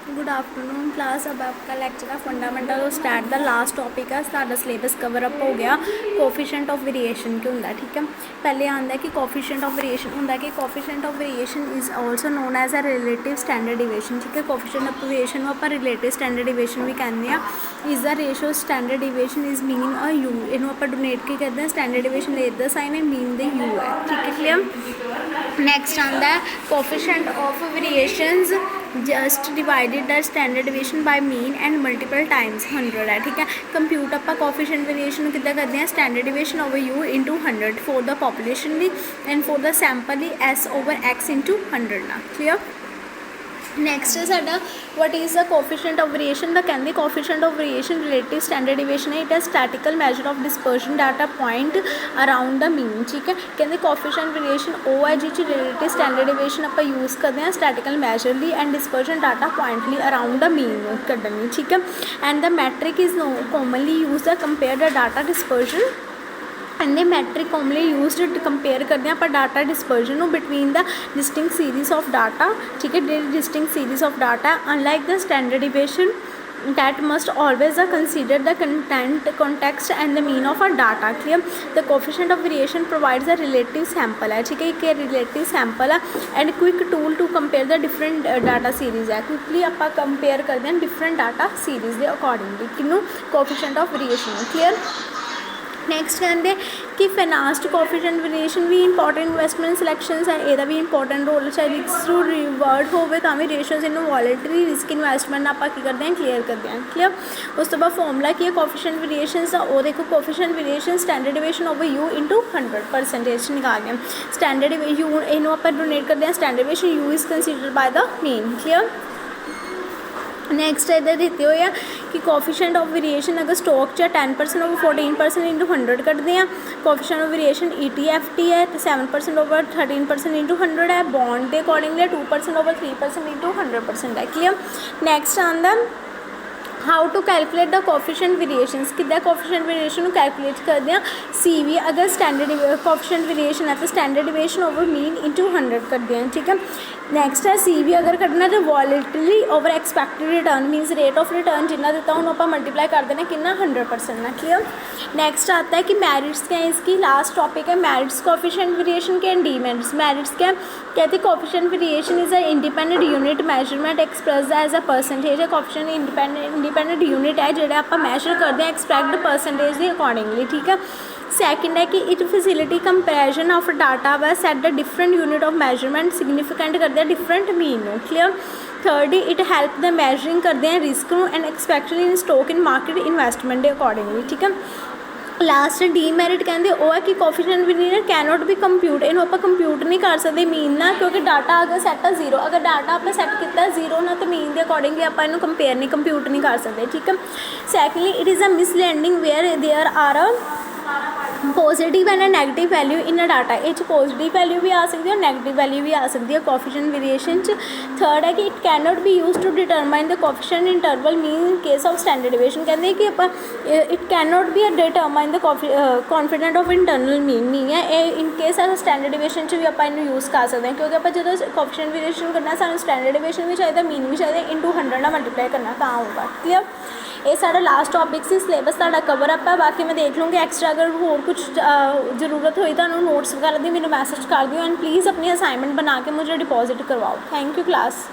Good afternoon class. अब आपका lecture है fundamental stat the last topic है। सारा सिलेबस कवर अप हो गया। कोफिशिएंट ऑफ वेरिएशन क्या होंगे, ठीक है। पहले आंदा है कि कोफिशिएंट ऑफ वेरिएशन होंगे कि coefficient of variation is also known as a relative standard deviation, ठीक है। कोफिशिएंट ऑफ वेरिएशन आप रिलेटिव स्टैंडर्ड डिविएशन भी कहते हैं। Is the ratio standard deviation is meaning a you, इनू आप डोनेट की कहते हैं स्टैंडर्ड डिविएशन ले द साइन है मीन द यू है, ठीक है। क्लियर। नेक्स्ट आंदा है coefficient of variations just divided the standard deviation by mean and multiple times 100 है, ठीक है। कंप्यूट आप कोफिशिएंट वेरिएशन कितना करते हैं standard deviation over mu into 100 for the population भी एंड फॉर द सैंपल ही एस ओवर एक्स इंटू 100 ना। क्लियर। नैक्सट है साडा what is the coefficient of variation. द कहते coefficient of variation relative standard deviation है। इट है statistical measure of dispersion data point around the mean, ठीक है। कहते कोफिशिएंट वेरिएशन ओ है जिस रिलेटिव स्टैंडर्ड डिविएशन आप यूज़ करते हैं स्टैटिकल मेजर ली एंड डिस्पर्शन डाटा पॉइंटली अराउंड द मीन कढ़नी, ठीक है। And the metric is commonly use the compare the data dispersion and the metric commonly used to compare करते हैं पर data dispersion between the distinct series of data, ठीक है। Distinct series of data unlike the standard deviation that must always consider the content, context and the mean of a data. Clear. The coefficient of variation provides a relative sample है, ठीक है। एक relative sample है and quick tool to compare the different data series है। quickly आप compare करते हैं different data series दे accordingly किन्नू coefficient of variation। clear। Next कहते कि फाइनांस कोफिशिएंट वेरिएशन भी इंपॉर्टेंट इन्वेस्टमेंट सिलेक्शंस है, यदा भी इंपॉर्टेंट रोल चाहे रिस्क टू रिवर्ड होवे तो भी ratios in volatility risk investment आप करते हैं क्लियर करते हैं। क्लियर। उस तो बाद फॉर्मूला की है कोफिशिएंट वेरिएशन का, वो देखो coefficient variation standard deviation over mu into 100% निकाल दें। स्टैंडर्ड यू इनू आप डोनेट करते हैं standard deviation you is considered by the mean. Clear. Next इधर देते हुए कि कोफिशिएंट ऑफ वेरिएशन अगर स्टॉक च 10% ओवर 14% इंटू 100 कटते हैं। कोफिशिएंट ऑफ वेरिएशन ETFT है तो 7% ओवर 13% इंटू 100 है। बॉन्ड के अकॉर्डिंगली 2% ओवर 3% इंटू 100% है। क्लियर। नैक्सट आंदा how to calculate the coefficient variations कि कोफिशिएंट वेरिएशन कैलकुलेट करते हैं CV अगर स्टैंडर्ड कोफिशिएंट वेरिएशन है तो standard deviation over mean into 100 करते हैं, ठीक है। नैक्सट है CV अगर करना तो volatility over expected return minus rate of return जिन्ना देता हूँ आप मल्टीप्लाई कर देना कितना 100% ना। क्लियर। नेक्स्ट आता है कि मेरिट्स क्या है इसकी, लास्ट टॉपिक है मेरिट्स कोफिशिएंट वेरिएशन के एंड डीमेरिट्स। मेरिट्स क्या कहते हैं coefficient variation is a independent unit measurement express as a percentage है। कोफिशिएंट इंडिपेंडेंट यूनिट है जो आप मैजर करते हैं एक्सपैक्ट परसेंटेज के अकॉर्डिंगली, ठीक है। सैकेंड है कि it facility comparison of data व set the different unit of measurement significant करते हैं different mean. Clear. Third it help the measuring करते हैं risk and expected in stock in market investment के अकॉर्डिंगली, ठीक है। लास्ट डीमेरिट कहते वो है कि कोफिशिएंट वेरिएशन कैनॉट भी कंप्यूट इनू आप कंप्यूट नहीं कर सकते मीन ना क्योंकि डाटा अगर सैट है 0 अगर डाटा आपने सैट किया 0 ना तो मीन के अकॉर्डिंगली आप इनू कंपेयर नहीं कंप्यूट नहीं कर सकते, ठीक है। Secondly it is a misleading where there are a positive and negative value in a data. ये पॉजिटिव वैल्यू भी आ सकती है और नैगेटिव वैल्यू भी आ सकती है कोफिशिएंट वेरिएशन। थर्ड है कि it can not be use to determine the coefficient interval mean in case of standard deviation. कहते हैं कि it can not be determine the confident of internal mean नहीं है इन केस स्टैंडर्ड डिविएशन भी आप use कर सकते हैं क्योंकि आप जो कोफिशिएंट वेरिएशन करना सानू स्टैंडर्ड डिविएशन भी चाहिए मीन भी चाहिए इंटू 100 ना मल्टीप्लाई करना तो होगा। क्लियर। ये सारा लास्ट टॉपिक से सिलेबस साडा कवर अप है। बाकी मैं देख लूँगी एक्स्ट्रा अगर होर कुछ जरूरत हुई तो नोट्स वगैरह दी मैनू मैसेज कर दियो एंड प्लीज़ अपनी असाइनमेंट बना के मुझे डिपॉजिट करवाओ। Thank you class.